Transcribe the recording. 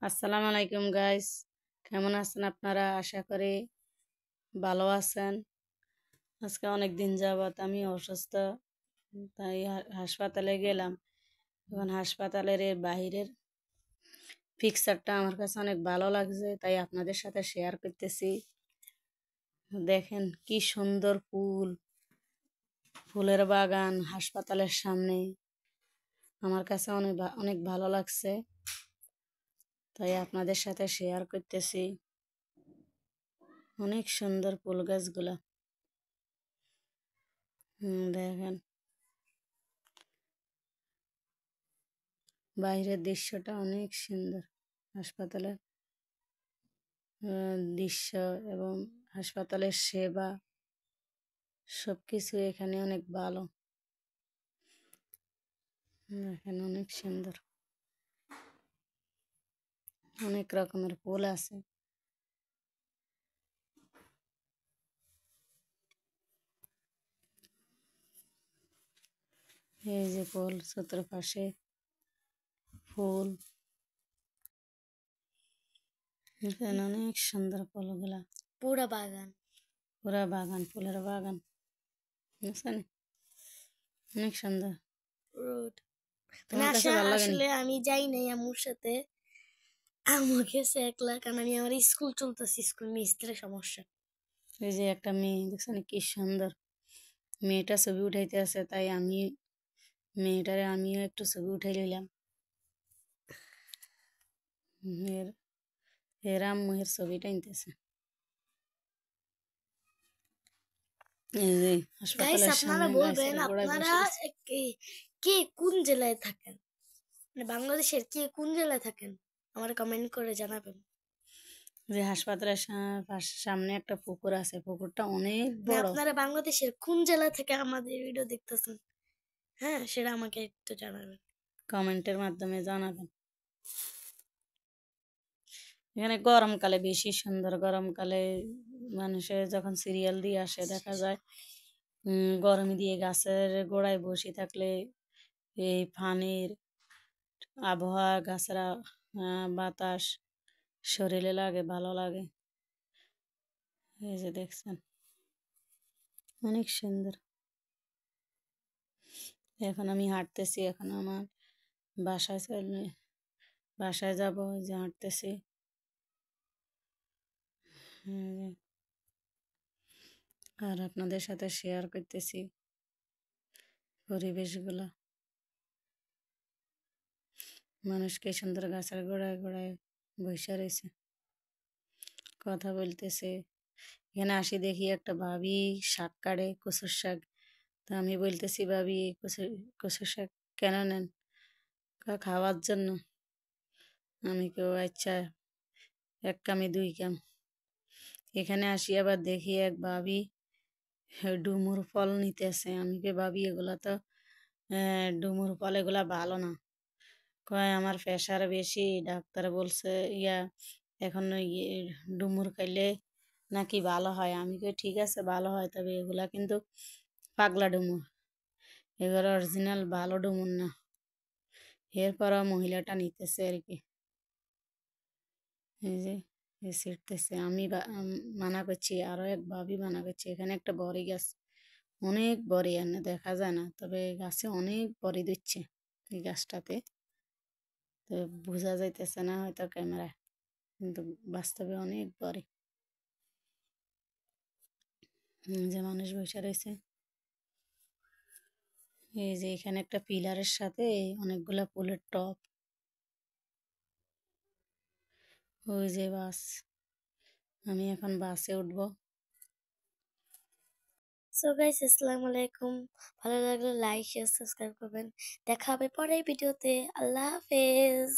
আসসালামু আলাইকুম গাইস, কেমন আছেন আপনারা? আশা করি ভালো আছেন। আজকে অনেক দিন যাবত আমি অসুস্থ, তাই হাসপাতালে গেলাম। এখন হাসপাতালের এই বাহিরের পিকচারটা আমার কাছে অনেক ভালো লাগছে, তাই আপনাদের সাথে শেয়ার করতেছি। দেখেন কি সুন্দর ফুল, ফুলের বাগান হাসপাতালের সামনে। আমার কাছে অনেক অনেক ভালো লাগছে, তাই আপনাদের সাথে শেয়ার করতেছি। অনেক সুন্দর ফুল গাছগুলা। দেখেন বাইরের দৃশ্যটা অনেক সুন্দর। হাসপাতালের দৃশ্য এবং হাসপাতালের সেবা সবকিছু এখানে অনেক ভালো। দেখেন অনেক সুন্দর, অনেক রকমের ফুল আছে। এই যে ফুল, চতুর্পাশে ফুল। এখানে অনেক সুন্দর ফুলগুলা, পুরা বাগান পুরা বাগান, ফুলের বাগান। বুঝছেন? অনেক সুন্দর। রোড তোমার কাছে ভালো লাগে? আসলে আমি যাই নাই আম্মুর সাথে। আম্মু গেছে একলা, কারণ আমি আমার স্কুল চলতেছি, স্কুল মিস্ত্রির সমস্যা। এই যে একটা মেয়ে, দেখছেন কি সুন্দর। মেয়েটা ছবি উঠাইতে আছে, তাই আমি মেয়েটারে আমিও একটু ছবি উঠাই নিলাম। এর এর আম্মু ছবিটা নিতেছে। এই যে গাইস, হাসপাতালের আপনারা সামনে বলবেন গাছের গোড়ায় আপনারা বসে রয়েছে। কে কোন জেলায় থাকেন, মানে বাংলাদেশের কে কোন জেলায় থাকেন, আমার কমেন্ট করে জানাবেন। যে হাসপাতালের সামনে একটা পুকুর আছে, পুকুরটা অনেক বড়। আপনারা বাংলাদেশের কোন জেলা থেকে আমাদের ভিডিও দেখতেছেন, হ্যাঁ সেটা আমাকে একটু জানাবেন। কমেন্টের মাধ্যমে জানাবেন। এখানে গরমকালে বেশি সুন্দর। গরমকালে মানুষের যখন সিরিয়াল দিয়ে আসে, দেখা যায় গরমে দিয়ে গাছের গোড়ায় বসে থাকলে এই ফানির আবহাওয়া, গাছরা বাতাস শরীরে লাগে, ভালো লাগে। এই যে দেখছেন অনেক সুন্দর। এখন আমি হাঁটতেছি, এখন আমার বাসায় যাব, যে হাঁটতেছি। আর আপনাদের সাথে শেয়ার করতেছি পরিবেশগুলো। মানুষকে সুন্দর গাছের গোড়ায় গোড়ায় বসে রয়েছে, কথা বলতেছে। এখানে আসি দেখি একটা ভাবি শাক কাটে, কচুর শাক। তা আমি বলতেছি, ভাবি কচুর শাক কেন নেন? খাওয়ার জন্য। আমি কেউ আচ্ছা, এক কামি দুই কাম। এখানে আসি আবার দেখি এক ভাবি ডুমুর ফল নিতেছে। আমি কে ভাবি এগুলা তো ডুমুর ফল, এগুলা ভালো না। কয় আমার প্রেশার বেশি, ডাক্তার বলছে এখন ডুমুর খাইলে নাকি ভালো হয়। আমি কই ঠিক আছে, ভালো হয়, তবে এগুলা কিন্তু পাগলা ডুমুর, এগুলো অরিজিনাল ভালো ডুমুর না। এরপরও মহিলাটা নিতেছে আর কি। এই যে ছিটতেছে। আমি মানা করছি, আরো এক ভাবি মানা করছি। এখানে একটা বড়ি গাছ, অনেক বড়ি, এনে দেখা যায় না, তবে গাছে অনেক বড়ি দিচ্ছে এই গাছটাতে। তো বোঝা যাইতেছে না হয়তো ক্যামেরায়, কিন্তু বাস্তবে অনেক বড়ি। যে মানুষ বসে রয়েছে। এই যে এখানে একটা পিলারের সাথে অনেকগুলা ফুলের টব। ওই যে বাস, আমি এখন বাসে উঠবো। সো গাইস, আসসালামু আলাইকুম। ভালো লাগলে লাইক শেয়ার সাবস্ক্রাইব করবেন। দেখা হবে পরের ভিডিওতে। আল্লাহ হাফেজ।